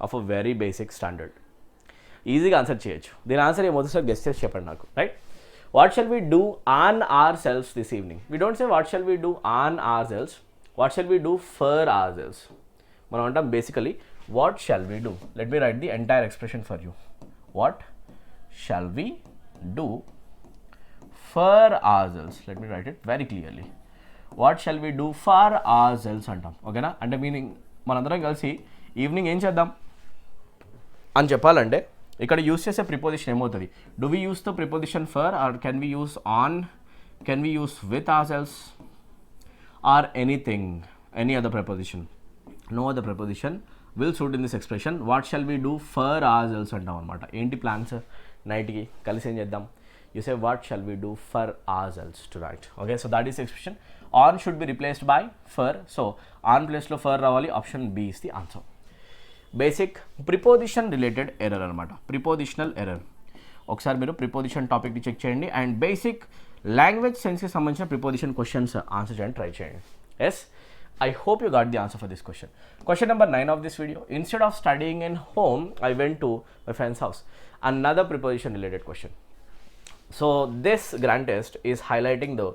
of a very basic standard. ఈజీగా ఆన్సర్ చేయొచ్చు. దీని ఆన్సర్ ఏమవుతుంది సార్? గెస్ చేసి చెప్పండి నాకు, right? What shall we do on ourselves this evening? We don't say what shall we do on ourselves. What shall we do for ourselves? మనం అంటాం basically what shall we do. Let me write the entire expression for you. What shall we do for ourselves? Let me write it very clearly. What shall we do for ourselves అంటాం, ఓకేనా? అంటే మీనింగ్ మనందరం కలిసి ఈవినింగ్ ఏం చేద్దాం అని చెప్పాలంటే ఇక్కడ యూస్ చేసే ప్రిపోజిషన్ ఏమవుతుంది? Do we use the preposition for, or can we use on, can we use with ourselves, or anything, any other preposition? No other preposition will suit in this expression. What shall we do for ourselves అంటాం అనమాట. ఏంటి ప్లాన్స్ నైట్కి? కలిసి ఏం చేద్దాం? You say what shall we do for ourselves tonight. Okay, so that is expression. On should be replaced by for. So on ప్లేస్లో ఫర్ రావాలి. Option B is the answer. Basic preposition related error అనమాట, ప్రిపోజిషనల్ ఎర్రర్. ఒకసారి మీరు ప్రిపోజిషన్ టాపిక్ని చెక్ చేయండి అండ్ బేసిక్ లాంగ్వేజ్ సెన్స్కి సంబంధించిన ప్రిపోజిషన్ క్వశ్చన్స్ ఆన్సర్ చేయడానికి ట్రై చేయండి. Yes, I hope you got the answer for this question. Question number 9 of this video. Instead of studying in home, I went to my friend's house. Another preposition related question. So this grand test is highlighting the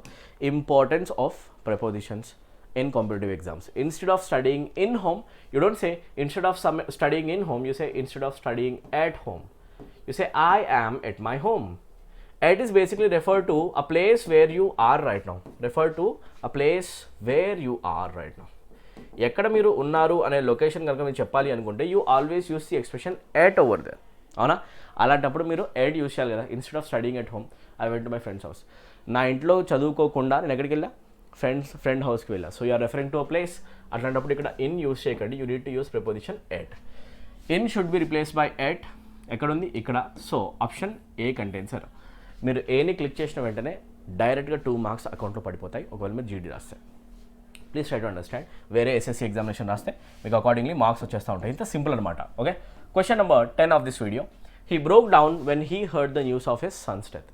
importance of prepositions in competitive exams. Instead of studying in home, you don't say instead of studying in home, you say instead of studying at home. You say I am at my home. At is basically referred to a place where you are right now. Refer to a place where you are right now. ఎక్కడ మీరు ఉన్నారు అనే లొకేషన్ కనుక మీరు చెప్పాలి అనుకుంటే you always use the expression at over there. అవునా? అలాంటప్పుడు మీరు ఎట్ యూస్ చేయాలి కదా. Instead of studying at home I went to my friends house. నా ఇంట్లో చదువుకోకుండా నేను ఎక్కడికి వెళ్ళా? ఫ్రెండ్ హౌస్కి వెళ్ళా. So you're referring to a place. అట్లాంటప్పుడు ఇక్కడ ఇన్ యూస్ చేయకండి, you need to use preposition at. In should be replaced by at. ఎక్కడుంది? ఇక్కడ. So option A contains sir. మీరు ఏని క్లిక్ చేసిన వెంటనే డైరెక్ట్గా 2 మార్క్స్ అకౌంట్లో పడిపోతాయి ఒకవేళ మీరు జీడీ రాస్తే. Please try to understand. వేరే ఎస్ఎస్సీ ఎగ్జామినేషన్ రాస్తే మీకు అకార్డింగ్లీ మార్క్స్ వచ్చేస్తూ ఉంటాయి. ఇంత సింపుల్ అనమాట. Okay, question number 10 of this video. He broke down when he heard the news of his Sons death.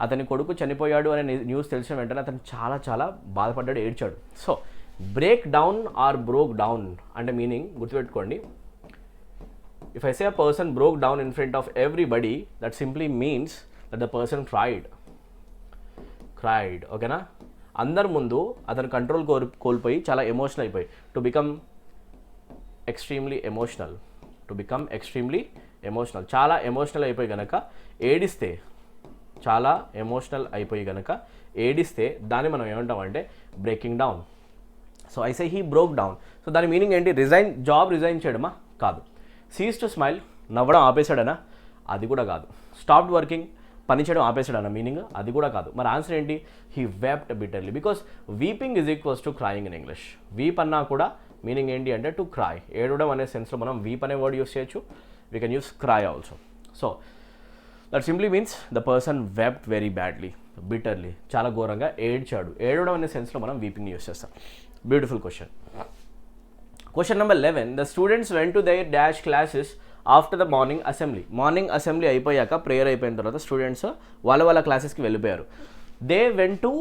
అతని కొడుకు చనిపోయాడు అనే న్యూస్ తెలిసిన వెంటనే అతను చాలా చాలా బాధపడ్డాడు, ఏడ్చాడు. So break down are broke down అంటే మీనింగ్ గుర్తుపెట్టుకోండి. If I say a person broke down in front of everybody, that simply means that the person cried. ఓకేనా? అందరి ముందు అతను కంట్రోల్ కోల్పోయి చాలా ఎమోషనల్ అయిపోయి టు బికమ్ ఎక్స్ట్రీమ్లీ ఎమోషనల్ చాలా ఎమోషనల్ అయిపోయి కనుక ఏడిస్తే దాన్ని మనం ఏమంటామంటే breaking down. So I say he broke down. సో దాని మీనింగ్ ఏంటి? జాబ్ రిజైన్ చేయడమా? కాదు. సీజ్ టు స్మైల్, నవ్వడం ఆపేశాడనా? అది కూడా కాదు. స్టాప్డ్ వర్కింగ్, పని చేయడం ఆపేసాడన్న మీనింగ్? అది కూడా కాదు. మరి ఆన్సర్ ఏంటి? He wept bitterly. Because weeping is equals to crying in English. Weep అన్నా కూడా మీనింగ్ ఏంటి అంటే టు క్రై, ఏడవడం అనే సెన్స్లో మనం వీప్ అనే వర్డ్ యూస్ చేయొచ్చు. We can use cry also. So that simply means the person wept very badly, bitterly, చాలా ఘోరంగా ఏడ్చాడు. ఏడవడం అనే సెన్స్లో మనం వీపింగ్ యూస్ చేస్తాం. Beautiful question. Question number 11. The students went to their dash classes after the morning assembly అయిపోయాక, ప్రేయర్ అయిపోయిన తర్వాత స్టూడెంట్స్ వాళ్ళ క్లాసెస్కి వెళ్ళిపోయారు. They went to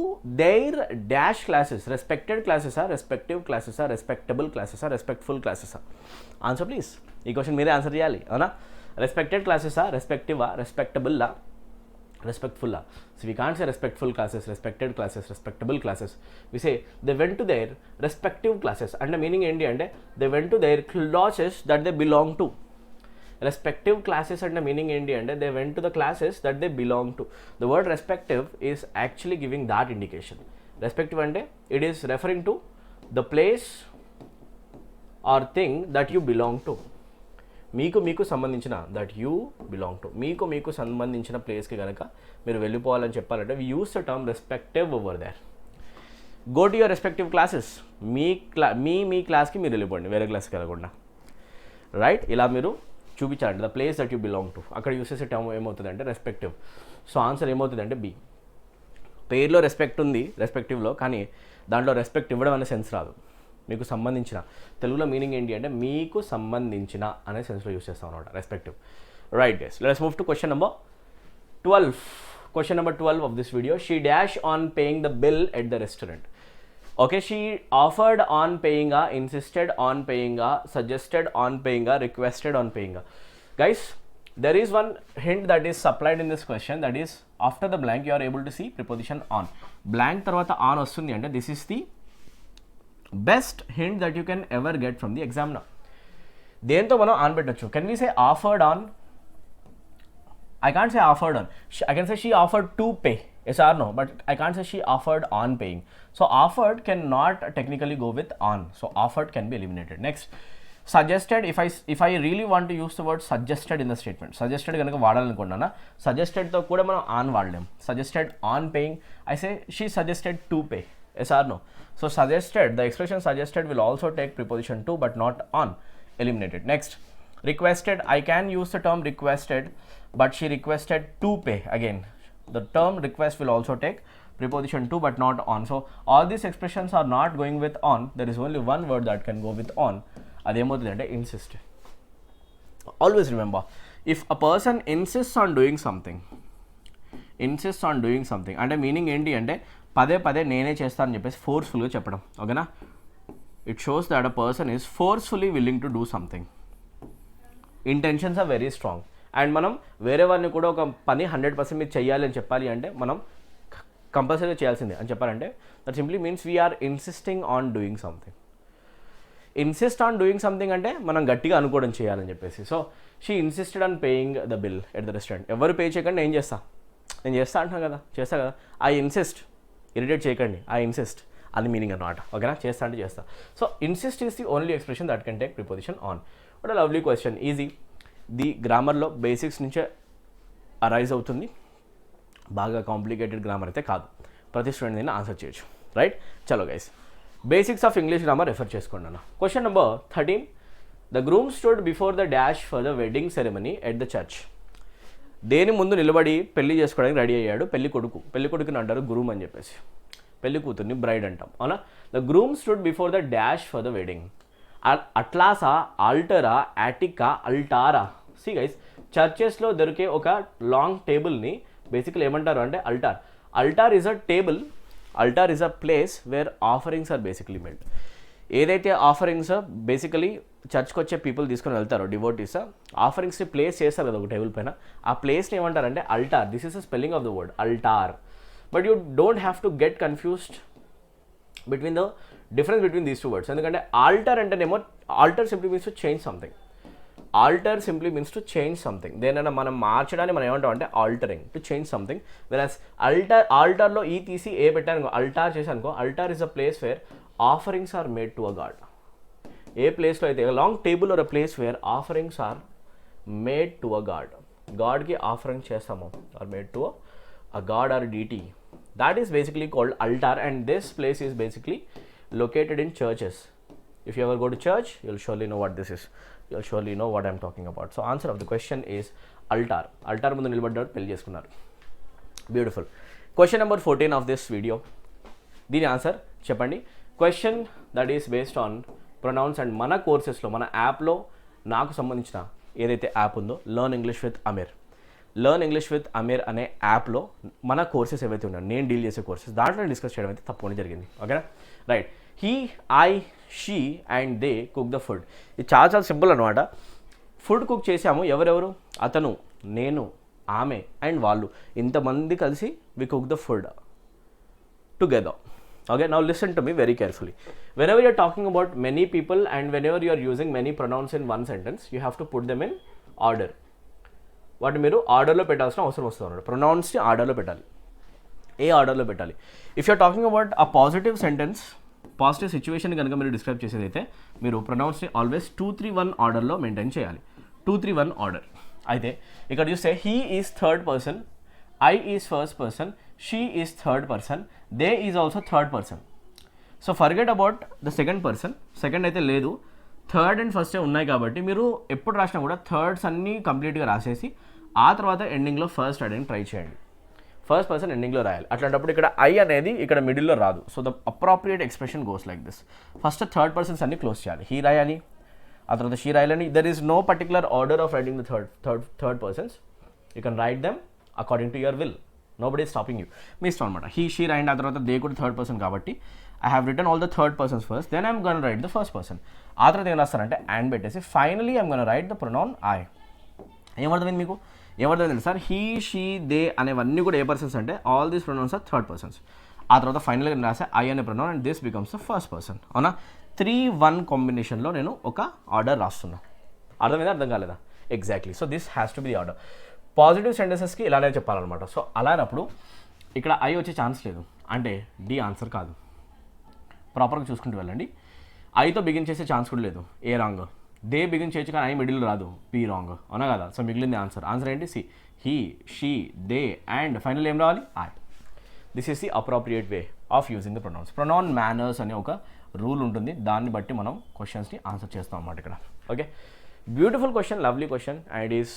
their dash classes. Respected క్లాసెసా, రెస్పెక్టివ్ క్లాసెసా, రెస్పెక్టబుల్ క్లాసెసా, రెస్పెక్ట్ఫుల్ క్లాసెసా? Answer please. ఈ క్వశ్చన్ మీరే ఆన్సర్ చేయాలి. అవునా? రెస్పెక్టెడ్ క్లాసెసా, రెస్పెక్టివా, రెస్పెక్టబుల్లా, రెస్పెక్ట్ఫుల్లా? So we can't say respectful classes, respected classes, respectable classes. We say they went to their respective classes. అంటే మీనింగ్ ఏంటి అంటే they went to their classes that they belong to. Respective classes అంటే మీనింగ్ ఏంటి అంటే they went to the classes that they belong to. The word respective is actually giving that indication. Respective అంటే it is referring to the place or thing that you belong to. మీకు సంబంధించిన దట్ యూ బిలాంగ్ టు, మీకు సంబంధించిన ప్లేస్కి కనుక మీరు వెళ్ళిపోవాలని చెప్పాలంటే we use the term respective over there. Go to your respective classes. మీ క్లాస్కి మీరు వెళ్ళిపోండి, వేరే క్లాస్కి వెళ్ళకుండా. రైట్? ఇలా మీరు చూపించాలండి the place that you belong to. అక్కడ యూస్ చేసే టర్మ్ ఏమవుతుందంటే రెస్పెక్టివ్. సో ఆన్సర్ ఏమవుతుందంటే బి. పేరులో రెస్పెక్ట్ ఉంది రెస్పెక్టివ్లో, కానీ దాంట్లో రెస్పెక్ట్ ఇవ్వడం అనే సెన్స్ రాదు. మీకు సంబంధించిన, తెలుగులో మీనింగ్ ఏంటి అంటే మీకు సంబంధించిన అనే సెన్స్లో యూస్ చేస్తాం అనమాట respective. Right guys, let's move to question number 12. Question number 12 of this video. She dash on paying the bill at the restaurant. Okay, she offered on paying, insisted on paying, suggested on paying, requested on paying. Guys, there is one hint that is supplied in this question, that is after the blank you are able to see preposition on. Blank tarvata on vastundi ante this is the best hint that you can ever get from the examiner. Dento మనం on పెట్టొచ్చు. Can we say offered on? I can't say offered on. I can say she offered to pay. Yes or no? But I can't say she offered on paying. So offered cannot technically go with on. So offered can be eliminated. Next, suggested. If I really want to use the word suggested in the statement, suggested ganaka vaadalanukundana, suggested tho kuda మనం on vaadlem. Suggested on paying. I say she suggested to pay. Yes or no? So suggested, the expression suggested will also take preposition to but not on. Eliminated. Next, requested. I can use the term requested, but she requested to pay. Again, the term request will also take preposition to but not on. So all these expressions are not going with on. There is only one word that can go with on. అదేమవుతుందంటే insist. Always remember, if a person insists on doing something అంటే మీనింగ్ ఏంటి అంటే పదే పదే నేనే చేస్తానని చెప్పేసి ఫోర్స్ఫుల్గా చెప్పడం, ఓకేనా? It shows that a person is forcefully willing to do something. Intentions are very strong. And మనం వేరే వారిని కూడా ఒక పని 100% మీరు చేయాలి అని చెప్పాలి అంటే మనం కంపల్సరీగా చేయాల్సిందే అని చెప్పాలంటే that simply means we're insisting on doing something. Insist on doing something అంటే మనం గట్టిగా అనుకోవడం చేయాలని చెప్పేసి. So she insisted on paying the bill at the restaurant. ఎవరు పే చేయకండి, నేను చేస్తా అంటున్నాను కదా, చేస్తా కదా. ఐ ఇన్సిస్ట్, ఇరిటేట్ చేయకండి, ఐ ఇన్సిస్ట్ అది మీనింగ్ అనమాట, ఓకేనా? చేస్తా అంటే చేస్తా. So insist is the only expression that can take preposition on. But lovely question, easy. The గ్రామర్లో basics నుంచే అరైజ్ అవుతుంది, బాగా కాంప్లికేటెడ్ గ్రామర్ అయితే కాదు. ప్రతి స్టూడెంట్ దీన్ని ఆన్సర్ చేయొచ్చు, రైట్? చలో guys, basics of English grammar refer చేసుకోండి అన్న. Question number 13. The groom stood before the dash for the wedding ceremony at the church. దేని ముందు నిలబడి పెళ్లి చేసుకోవడానికి రెడీ అయ్యాడు పెళ్లి కొడుకుని అంటారు గ్రూమ్ అని చెప్పేసి, పెళ్లి కూతుర్ని బ్రైడ్ అంటాం, అవునా? The groom stood before the dash for the wedding. అట్లాసా, ఆల్టరా, యాటికా, అల్టారా. సి గైస్, చర్చెస్లో దొరికే ఒక లాంగ్ టేబుల్ని బేసికలీ ఏమంటారు అంటే altar. Altar is a table, altar is a place where offerings are basically made. ఏదైతే ఆఫరింగ్స్ బేసికలీ చర్చ్కి వచ్చే పీపుల్ తీసుకొని వెళ్తారో డివోటీస్, ఆఫరింగ్స్ని ప్లేస్ చేస్తారు కదా ఒక టేబుల్ పైన, ఆ ప్లేస్ని ఏమంటారంటే altar. This is the spelling of the word altar. But you don't have to get confused between the difference between these two words. ఎందుకంటే ఆల్టర్ అంటేనేమో alter simply means to change something. Alter simply means to change something. దేనైనా మనం మార్చడానికి మనం ఏమంటాం అంటే altering, to change something. Whereas ఆల్టర్లో ఈ తీసి ఏ పెట్టాను అల్టార్ చేశానుకో, altar is a place where offerings are made to a God. ఏ ప్లేస్లో అయితే long table or a place where offerings are made to a god, గాడ్కి ఆఫరింగ్ చేస్తాము, or made to a god or deity. That is basically called altar, and this place is basically located in churches. If you ever go to church, you'll surely know what this is. You'll surely know what I'm talking about. So answer of the question is altar. Altar mundu nilbaddaru pelli cheskunnaru. Beautiful. Question number 14 of this video. Dini answer cheppandi. Question that is based on pronouns, and mana courses lo, mana app lo naaku sambandhinchina ఏదైతే యాప్ ఉందో learn English with Aamir, learn English with Aamir అనే యాప్లో మన కోర్సెస్ ఏవైతే ఉన్నాయో నేను డీల్ చేసే కోర్సెస్ దాంట్లో డిస్కస్ చేయడం అయితే తప్పకుండా జరిగింది, ఓకేనా? Right. He, I, she and they cook the food. ఇది చాలా చాలా సింపుల్ అనమాట. ఫుడ్ కుక్ చేసాము, ఎవరెవరు? అతను, నేను, ఆమె అండ్ వాళ్ళు, ఇంతమంది కలిసి we cook the food together. Okay, now listen to me very carefully. Whenever you're talking about many people and whenever you're using many pronouns in one sentence, you have to put them in order. వాటి మీరు ఆర్డర్లో పెట్టాల్సిన అవసరం వస్తుంది అన్నమాట. ప్రొనౌన్స్ని ఆర్డర్లో పెట్టాలి. ఏ ఆర్డర్లో పెట్టాలి? If you're talking about a positive sentence, positive situation కనుక మీరు డిస్క్రైబ్ చేసేదైతే మీరు ప్రొనౌన్స్ని ఆల్వేస్ 2-3-1 ఆర్డర్లో మెయింటైన్ చేయాలి. 2-3-1 ఆర్డర్. అయితే ఇక్కడ చూస్తే he is third person, I is first person, she is third person, they is also third person. So forget about the second person. Second అయితే లేదు, థర్డ్ అండ్ ఫస్టే ఉన్నాయి కాబట్టి మీరు ఎప్పుడు రాసినా కూడా థర్డ్స్ అన్నీ కంప్లీట్గా రాసేసి ఆ తర్వాత ఎండింగ్లో ఫస్ట్ అడని ట్రై చేయండి. ఫస్ట్ పర్సన్ ఎండింగ్లో రాయాలి. అట్లాంటప్పుడు ఇక్కడ ఐ అనేది ఇక్కడ మిడిల్లో రాదు. So the appropriate expression goes like this. First third persons అన్ని క్లోజ్ చేయాలి. హీ రాయాలి, ఆ తర్వాత షీ రాయాలని. There is no particular order of writing the third persons. You can write them according to your will. Nobody is stopping you. మీ ఇష్టం అనమాట. హీ, షీ రాయండి, ఆ తర్వాత దే కూడా థర్డ్ పర్సన్ కాబట్టి I have written all the third persons first, then I'm gonna write the first person. ఆ తర్వాత ఏం రాస్తారంటే అండ్ పెట్టేసి finally I'm gonna write the pronoun I. ఏమర్థమైంది మీకు? ఏమర్థమైంది సార్? హీ, షీ, దే అనేవన్నీ కూడా ఏ పర్సన్స్ అంటే all these pronouns are third persons. ఆ తర్వాత ఫైనల్గా నేను రాసే ఐ అనే pronoun and this becomes the first person. అవునా? 3-1 కాంబినేషన్లో నేను ఒక ఆర్డర్ రాస్తున్నా. అర్థమైందా? అర్థం కాలేదా? Exactly. So this has to be the order. Positive సెంటెన్సెస్కి ఇలానే చెప్పాలన్నమాట. సో అలానప్పుడు ఇక్కడ ఐ వచ్చే ఛాన్స్ లేదు, అంటే డి ఆన్సర్ కాదు. ప్రాపర్గా చూసుకుంటూ వెళ్ళండి. ఐతో బిగిన్ చేసే ఛాన్స్ కూడా లేదు, ఏ రాంగ్. దే బిగిన్ చేయొచ్చు కానీ ఐ మిడిల్ రాదు, పి రాంగ్. అవునా కదా? సో మిగిలింది ఆన్సర్. ఆన్సర్ ఏంటి? C. He, she, they and final ఏం రావాలి? I. This is the appropriate way of using the pronouns. Pronoun manners అనే ఒక రూల్ ఉంటుంది, దాన్ని బట్టి మనం క్వశ్చన్స్ని ఆన్సర్ చేస్తాం అన్నమాట ఇక్కడ. Okay, beautiful question, lovely question and is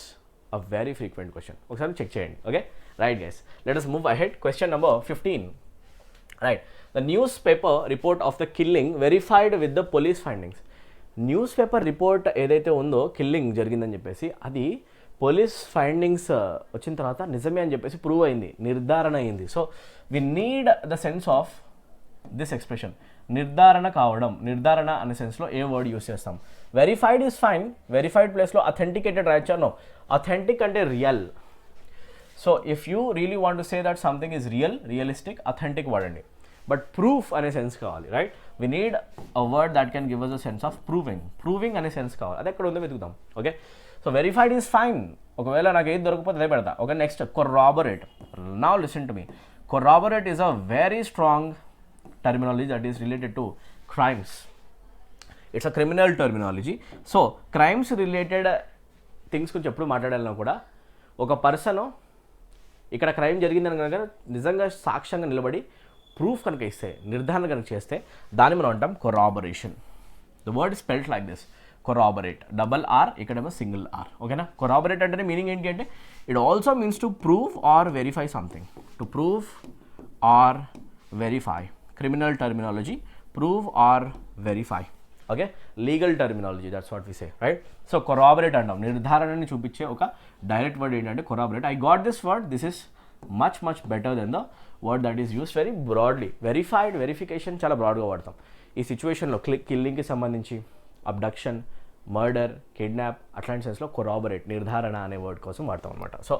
a very frequent question. ఒకసారి చెక్ చేయండి. Okay, right guys, let us move ahead. Question number 15. Right. The news paper report of the killing verified with the police findings. News paper report ఏదైతే ఉందో కిల్లింగ్ జరిగిందని చెప్పేసి అది పోలీస్ ఫైండింగ్స్ వచ్చిన తర్వాత నిజమే అని చెప్పేసి ప్రూవ్ అయింది, నిర్ధారణ అయింది. So we need the sense of this expression, నిర్ధారణ కావడం. నిర్ధారణ అనే సెన్స్లో ఏ వర్డ్ యూస్ చేస్తాం? వెరిఫైడ్ ఈజ్ ఫైన్, వెరిఫైడ్ ప్లేస్లో అథెంటికేటెడ్ రాయొచ్చా? నో, అథెంటిక్ అంటే real. So if you really want to say that something is real, realistic, authentic వాడండి. బట్ ప్రూఫ్ అనే సెన్స్ కావాలి, right? We need a word that can give us a sense of proving. Proving అనే సెన్స్ కావాలి, అది ఎక్కడ ఉందో వెతుకుతాం. Okay, so verified is fine. ఒకవేళ నాకు ఏది దొరకపోతే అదే పెడతా. Okay, next corroborate. Now listen to me. Corroborate is a very strong terminology that is related to crimes. It's a criminal terminology. So crimes related things గురించి ఎప్పుడు మాట్లాడాలన్నా కూడా ఒక పర్సన్ ఇక్కడ క్రైమ్ జరిగిందని కనుక నిజంగా సాక్ష్యంగా నిలబడి ప్రూఫ్ కనుక ఇస్తే, నిర్ధారణ కనుక చేస్తే దాన్ని మనం అంటాం corroboration. The word spelled like this, corroborate. Double R, ఇక్కడేమో సింగిల్ ఆర్. ఓకేనా? కొరాబొరేట్ అంటే మీనింగ్ ఏంటి అంటే it also means to prove or verify something. To prove or verify. Criminal terminology, prove or verify. Okay, legal terminology, that's what we say, right? So corroborate అంటాం, నిర్ధారణని చూపించే ఒక డైరెక్ట్ వర్డ్ ఏంటంటే corroborate. I got this word, this is much better than the word that is used very broadly. Verified, verification చాలా బ్రాడ్గా వాడతాం ఈ సిచ్యువేషన్లో. కిల్లింగ్కి సంబంధించి అబ్డక్షన్, మర్డర్, కిడ్నాప్ అట్లాంటి సెన్స్లో corroborate, నిర్ధారణ అనే వర్డ్ కోసం వాడతాం అనమాట. సో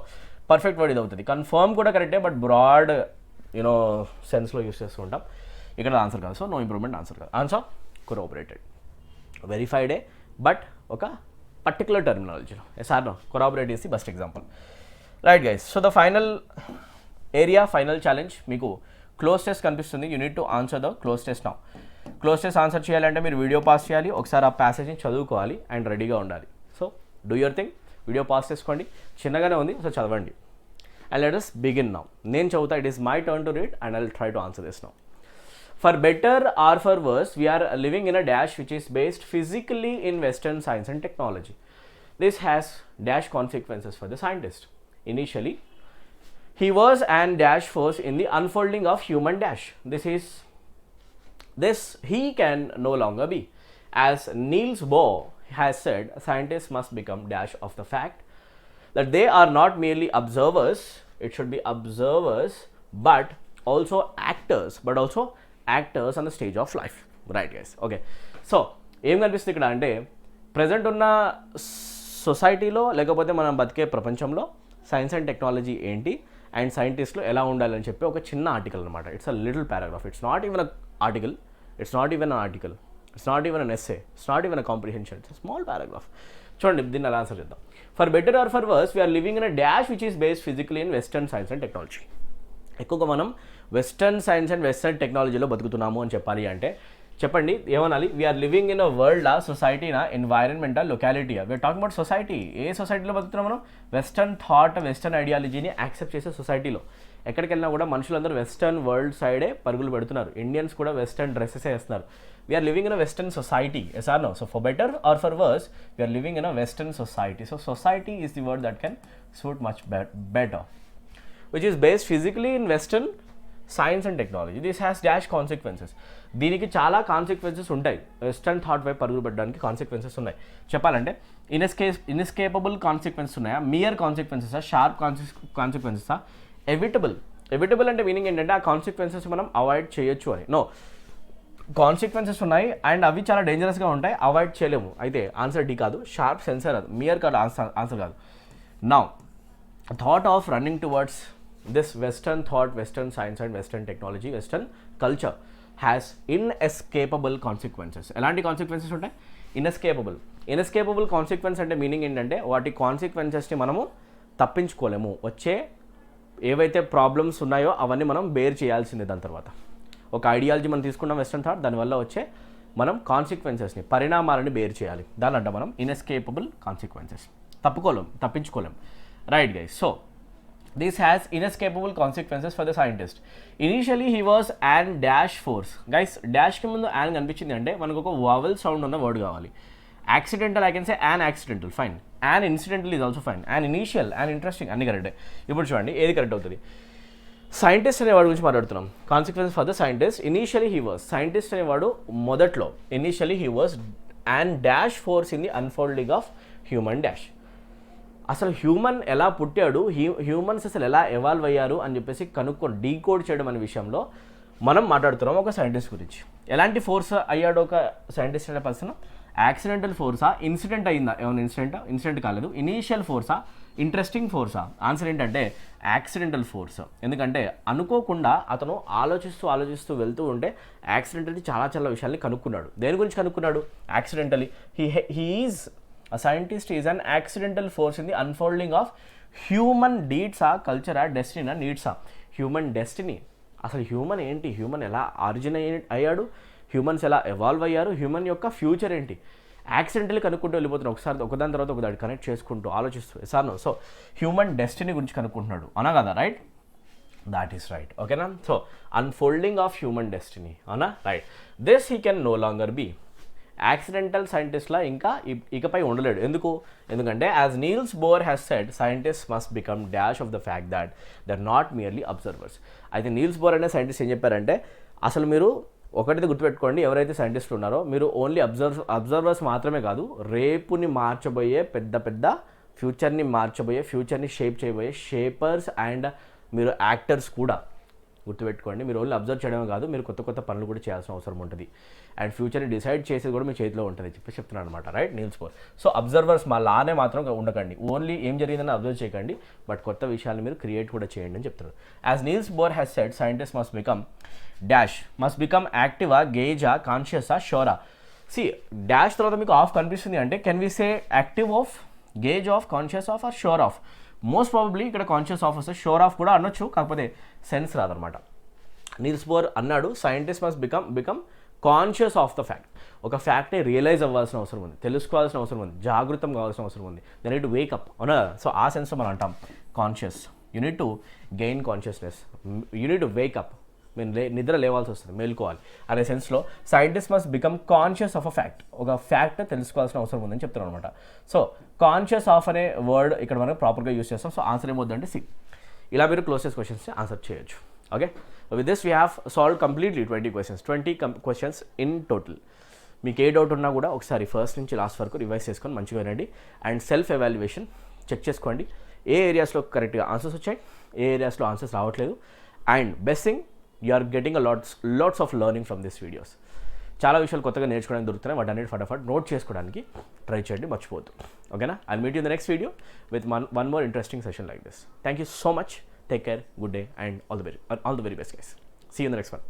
పర్ఫెక్ట్ వర్డ్ ఇది అవుతుంది. కన్ఫర్మ్ కూడా కరెక్టే, బట్ బ్రాడ్ సెన్స్లో యూస్ చేస్తూ ఉంటాం. ఇక్కడ ఆన్సర్ కాదు, సో నో ఇంప్రూవ్మెంట్ ఆన్సర్ కాదు. Answer corroborated. వెరిఫైడే బట్ ఒక పర్టికులర్ టర్మినాలజీలో. Sir no, corroborate is the best example. Right guys, so the final area, final challenge మీకు క్లోజ్ టెస్ట్ కనిపిస్తుంది. You need to answer the close test now. Close test answer చేయాలంటే మీరు వీడియో పాస్ చేయాలి, ఒకసారి ఆ ప్యాసేజ్ని చదువుకోవాలి అండ్ రెడీగా ఉండాలి. So do your thing, video pass చేసుకోండి, చిన్నగానే ఉంది, సో చదవండి. And let us begin now. నేను చదువుతా, it is my turn to read and I'll try to answer this now. For better or for worse, we are living in a dash which is based physically in Western science and technology. This has dash consequences for the scientist. Initially, he was an dash force in the unfolding of human dash. This he can no longer be. As Niels Bohr has said, scientists must become dash of the fact that they are not merely observers, it should be observers, but also actors on the stage of life. Right guys, okay. So ఏం కనిపిస్తుంది ఇక్కడ అంటే ప్రజెంట్ ఉన్న సొసైటీలో లేకపోతే మనం బతికే ప్రపంచంలో సైన్స్ అండ్ టెక్నాలజీ ఏంటి అండ్ సైంటిస్టులు ఎలా ఉండాలని చెప్పి ఒక చిన్న ఆర్టికల్ అనమాట. It's a little paragraph. It's not even a article, it's not even an article, it's not even an essay, it's not even a comprehension, it's small paragraph. చూడండి, దీన్ని అలా ఆన్సర్ చేద్దాం. For better or for worse, we're living in a dash which is based physically in western science and technology. ఎక్కువగా మనం వెస్టర్న్ సైన్స్ అండ్ వెస్టర్న్ టెక్నాలజీలో బతుకుతున్నాము అని చెప్పాలి అంటే చెప్పండి ఏమనాలి? We are living in a world, సొసైటీనా, environmental, locality. We are talking about society. ఏ సొసైటీలో బతుకుతున్నాం మనం? వెస్టర్న్ థాట్, వెస్టర్న్ ఐడియాలజీని యాక్సెప్ట్ చేసే సొసైటీలో. ఎక్కడికి వెళ్ళినా కూడా మనుషులందరూ వెస్టర్న్ వరల్డ్ సైడే పరుగులు పెడుతున్నారు. ఇండియన్స్ కూడా వెస్టర్న్ డ్రెస్సెస్ వేస్తున్నారు. We are living in a Western society, yes or no? So for better or for worse, we are living in a Western society. So society is the word that can suit much better, which is based physically in Western science and technology. This has dash consequences. దీనికి చాలా కాన్సిక్వెన్సెస్ ఉంటాయి. వెస్టర్న్ థాట్ వైపు పరుగులు పెట్టడానికి కాన్సిక్వెన్సెస్ ఉన్నాయి. చెప్పాలంటే ఇన్ఎస్కేపబుల్ కాన్సిక్వెన్సెస్ ఉన్నాయా, మియర్ కాన్సిక్వెన్సెసా, షార్ప్ కాన్సిక్వెన్సెసా, ఎవిటబుల్ అంటే మీనింగ్ ఏంటంటే ఆ కాన్సిక్వెన్సెస్ మనం అవాయిడ్ చేయొచ్చు అని. నో, కాన్సిక్వెన్సెస్ ఉన్నాయి అండ్ అవి చాలా డేంజరస్గా ఉంటాయి, అవాయిడ్ చేయలేము. అయితే ఆన్సర్ డి కాదు, షార్ప్ సెన్సర్ అది, మియర్ కాదు ఆన్సర్ కాదు. Now thought of running towards this western thought, western science and western technology, western culture has inescapable consequences. ఎలాంటి కాన్సిక్వెన్సెస్ ఉంటాయి? ఇన్ఎస్కేపబుల్ కాన్సిక్వెన్స్ అంటే మీనింగ్ ఏంటంటే వాటి కాన్సిక్వెన్సెస్ని మనము తప్పించుకోలేము. వచ్చే ఏవైతే ప్రాబ్లమ్స్ ఉన్నాయో అవన్నీ మనం బేర్ చేయాల్సిందే. దాని తర్వాత ఒక ఐడియాలజీ మనం తీసుకున్నాం వెస్టర్న్ థాట్, దానివల్ల వచ్చే మనం కాన్సిక్వెన్సెస్ని, పరిణామాలని బేర్ చేయాలి. దాని అంటే మనం ఇన్ఎస్కేపబుల్ కాన్సిక్వెన్సెస్. తప్పించుకోలేం. Right guys, so this has inescapable consequences for the scientist. Initially he was an dash force. Guys, డాష్కి ముందు యాన్ కనిపించింది అంటే మనకు ఒక వావెల్ సౌండ్ ఉన్న వర్డ్ కావాలి. Accidental, I can say an accidental, fine. An incidental is also fine. An initial, an interesting, అన్ని కరెక్టే. ఇప్పుడు చూడండి ఏది కరెక్ట్ అవుతుంది. సైంటిస్ట్ అనేవాడు గురించి మాట్లాడుతున్నాం. Consequence for the scientist. Initially he was scientist అనేవాడు మొదట్లో initially he was and dash force in the unfolding of human dash. అసలు హ్యూమన్ ఎలా పుట్టాడు, హ్యూమన్స్ అసలు ఎలా ఎవాల్వ్ అయ్యారు అని చెప్పేసి డీకోడ్ చేయడం అనే విషయంలో మనం మాట్లాడుతున్నాం ఒక సైంటిస్ట్ గురించి. ఎలాంటి ఫోర్స్ అయ్యాడు ఒక సైంటిస్ట్ అనే పర్సన్? యాక్సిడెంటల్ ఫోర్సా, ఇన్సిడెంట్ అయిందా, ఏమైనా ఇన్సిడెంట్ కాలేదు, ఇనీషియల్ ఫోర్సా, ఇంట్రెస్టింగ్ ఫోర్సా? ఆన్సర్ ఏంటంటే యాక్సిడెంటల్ ఫోర్స్. ఎందుకంటే అనుకోకుండా అతను ఆలోచిస్తూ వెళ్తూ ఉంటే యాక్సిడెంటల్లీ చాలా విషయాల్ని కనుక్కున్నాడు. దేని గురించి కనుక్కున్నాడు? Accidentally. He is a scientist is an accidental force in the unfolding of human డీడ్సా, కల్చరా, డెస్టినా, నీడ్సా? Human destiny. అసలు హ్యూమన్ ఏంటి, హ్యూమన్ ఎలా ఆరిజినేట్ అయ్యాడు, హ్యూమన్స్ ఎలా ఎవాల్వ్ అయ్యారు, హ్యూమన్ యొక్క ఫ్యూచర్ ఏంటి? యాక్సిడెంటల్లీ కనుక్కుంటూ వెళ్ళిపోతున్నాడు, ఒకదాని తర్వాత ఒకదాన్ని కనెక్ట్ చేసుకుంటూ ఆలోచిస్తూ. Sir no. So human destiny గురించి కనుక్కుంటున్నాడు అనా కదా? Right, that is right. ఓకేనా? So unfolding of human destiny అనా? Right. This he can no longer be. Accidental సైంటిస్ట్లా ఇకపై ఉండలేడు. ఎందుకంటే as Niels Bohr has said, scientist must become dash of the fact that they are not merely observers. అయితే నీల్స్ బోర్ అనే సైంటిస్ట్ ఏం చెప్పారంటే, అసలు మీరు ఒకటిది గుర్తుపెట్టుకోండి, ఎవరైతే సైంటిస్టులు ఉన్నారో మీరు ఓన్లీ అబ్జర్వర్స్ మాత్రమే కాదు, రేపుని మార్చబోయే పెద్ద ఫ్యూచర్ని ఫ్యూచర్ని షేప్ చేయబోయే షేపర్స్ అండ్ మీరు యాక్టర్స్ కూడా. గుర్తుపెట్టుకోండి, మీరు ఓన్లీ అబ్జర్వ్ చేయడమే కాదు, మీరు కొత్త పనులు కూడా చేయాల్సిన అవసరం ఉంటుంది. అండ్ ఫ్యూచర్ని డిసైడ్ చేసేది కూడా మీ చేతిలో ఉంటుంది చెప్తున్నాను అనమాట. Right, Niels Bohr. So observers మా లానే మాత్రం ఉండకండి, ఓన్లీ ఏం జరిగిందని అబ్జర్వ్ చేయకండి, బట్ కొత్త విషయాన్ని మీరు క్రియేట్ కూడా చేయండి అని చెప్తున్నారు. As Niels Bohr has said, scientist must become యాక్టివా, గేజా, కాన్షియసా, షోరా. సి డాష్ తర్వాత మీకు ఆఫ్ కనిపిస్తుంది అంటే can we say active of, gaze of, conscious of or sure of? Most probably ఇక్కడ కాన్షియస్ ఆఫ్ వస్తే షోర్ ఆఫ్ కూడా అనొచ్చు, కాకపోతే సెన్స్ రాదనమాట. నీల్స్ బోర్ అన్నాడు scientist must become conscious of the fact. ఒక ఫ్యాక్ట్ని రియలైజ్ అవ్వాల్సిన అవసరం ఉంది, తెలుసుకోవాల్సిన అవసరం ఉంది, జాగృతం కావాల్సిన అవసరం ఉంది. దే నీడ్ టు వేకప్ అవునా? సో ఆ సెన్స్లో మనం అంటాం conscious. You need to gain consciousness, you need to wake up. మీరు నిద్ర లేవాల్సి వస్తుంది, మేలుకోవాలి అనే సెన్స్లో scientist must become conscious of a fact. ఒక ఫ్యాక్ట్ తెలుసుకోవాల్సిన అవసరం ఉందని చెప్తున్నాను అనమాట. సో కాన్షియస్ ఆఫ్ అనే వర్డ్ ఇక్కడ మనం ప్రాపర్గా యూస్ చేస్తాం. సో ఆన్సర్ ఏమవుతుందంటే సి. ఇలా మీరు క్లోజెస్ట్ క్వశ్చన్స్ ఆన్సర్ చేయొచ్చు. Okay, with this we have solve completely 20 questions in total. మీకు ఏ డౌట్ ఉన్నా కూడా ఒకసారి ఫస్ట్ నుంచి లాస్ట్ వరకు రివైజ్ చేసుకొని మంచిగా వినండి. అండ్ సెల్ఫ్ ఎవాల్యుయేషన్ చెక్ చేసుకోండి, ఏ ఏరియాస్లో కరెక్ట్గా ఆన్సర్స్ వచ్చాయి, ఏ ఏరియాస్లో ఆన్సర్స్ రావట్లేదు. And best thing, you are getting lots of learning from this videos. చాలా విషయాలు కొత్తగా నేర్చుకోవడానికి దొరుకుతున్నాయి, వాటన్నిటి ఫటాఫట్ నోట్ చేసుకోవడానికి ట్రై చేయండి, మర్చిపోవద్దు. ఓకేనా? I meet you in the next video with one more interesting session like this. Thank you so much. Take care, good day, and all the very best, guys. See you in the next one.